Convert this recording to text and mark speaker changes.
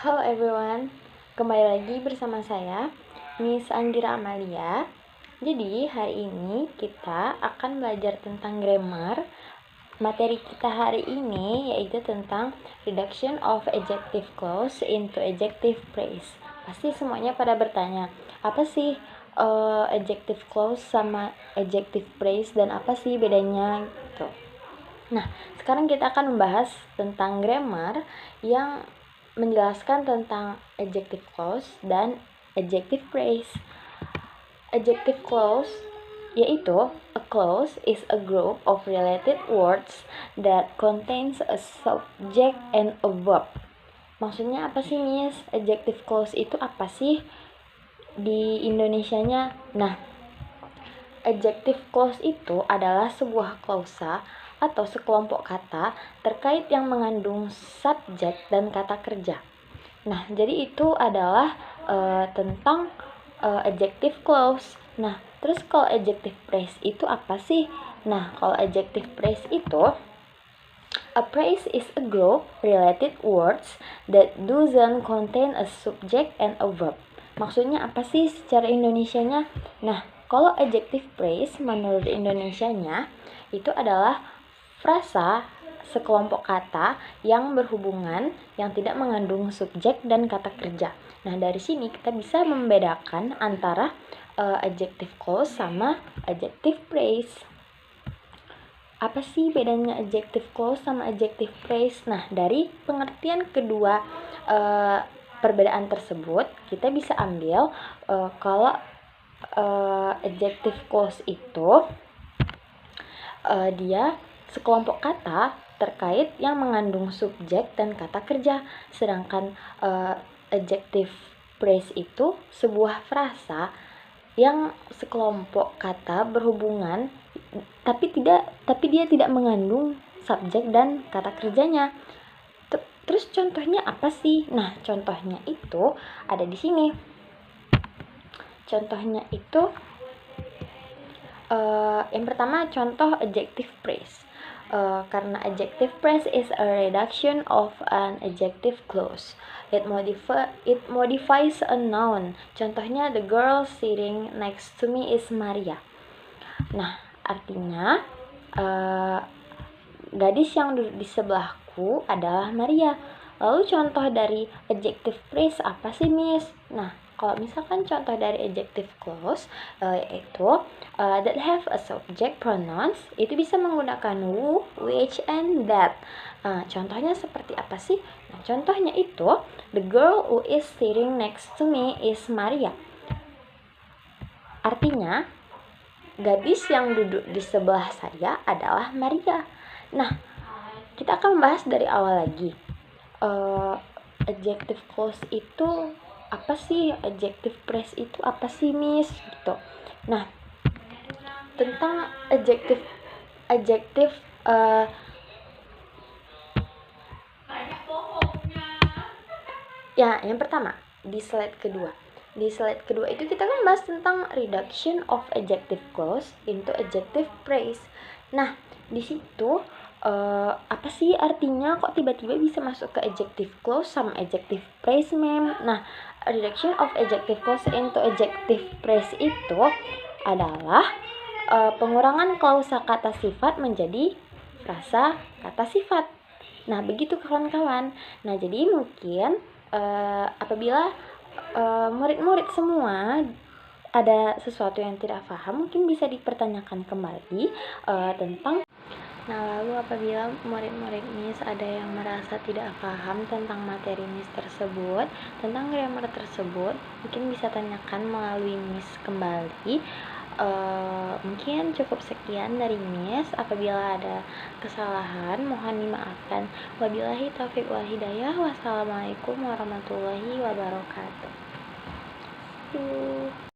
Speaker 1: Halo everyone, kembali lagi bersama saya, Miss Anggira Amalia. Jadi hari ini kita akan belajar tentang grammar. Materi kita hari ini yaitu tentang reduction of adjective clause into adjective phrase. Pasti semuanya pada bertanya, apa sih adjective clause sama adjective phrase dan apa sih bedanya gitu. Nah, sekarang kita akan membahas tentang grammar yang menjelaskan tentang adjective clause dan adjective phrase. Adjective clause yaitu a clause is a group of related words that contains a subject and a verb. Maksudnya apa sih, Miss? Adjective clause itu apa sih di Indonesianya? Nah, adjective clause itu adalah sebuah klausa atau sekelompok kata terkait yang mengandung subjek dan kata kerja. Nah, jadi itu adalah tentang adjective clause. Nah, terus kalau adjective phrase itu apa sih? Nah, kalau adjective phrase itu, a phrase is a group related words that doesn't contain a subject and a verb. Maksudnya apa sih secara Indonesianya? Nah, kalau adjective phrase menurut Indonesianya itu adalah frasa sekelompok kata yang berhubungan yang tidak mengandung subjek dan kata kerja. Nah, dari sini kita bisa membedakan antara adjective clause sama adjective phrase. Apa sih bedanya adjective clause sama adjective phrase? Nah, dari pengertian kedua perbedaan tersebut, kita bisa ambil kalau adjective clause itu dia sekelompok kata terkait yang mengandung subjek dan kata kerja, sedangkan adjective phrase itu sebuah frasa yang sekelompok kata berhubungan tapi dia tidak mengandung subjek dan kata kerjanya. Terus contohnya apa sih? Nah, contohnya itu ada di sini. Contohnya itu yang pertama contoh adjective phrase. Karena adjective phrase is a reduction of an adjective clause. It modifies a noun. Contohnya, the girl sitting next to me is Maria. Nah, artinya gadis yang duduk di sebelahku adalah Maria. Lalu contoh dari adjective phrase apa sih, Miss? Nah, kalau misalkan contoh dari adjective clause yaitu that have a subject pronouns, itu bisa menggunakan who, which, and that. Contohnya seperti apa sih? Nah, contohnya itu, the girl who is sitting next to me is Maria. Artinya, gadis yang duduk di sebelah saya adalah Maria. Nah, kita akan membahas dari awal lagi. Adjective clause itu apa sih? Adjective phrase itu apa sih, Miss? Gitu. Nah, tentang adjective ya, yang pertama di slide kedua. Di slide kedua itu kita kan bahas tentang reduction of adjective clause into adjective phrase. Nah, di situ apa sih artinya kok tiba-tiba bisa masuk ke adjective clause sama adjective phrase, mem? Nah, reduction of adjective clause into adjective phrase itu adalah pengurangan klausa kata sifat menjadi frasa kata sifat. Nah, begitu kawan-kawan. Nah, jadi mungkin apabila murid-murid semua ada sesuatu yang tidak paham, mungkin bisa dipertanyakan kembali tentang. Nah, lalu apabila murid-murid Miss ada yang merasa tidak paham tentang materi Miss tersebut, tentang grammar tersebut, mungkin bisa tanyakan melalui Miss kembali. Mungkin cukup sekian dari Miss. Apabila ada kesalahan, mohon dimaafkan. Wabillahi taufiq wal hidayah. Wassalamualaikum warahmatullahi wabarakatuh.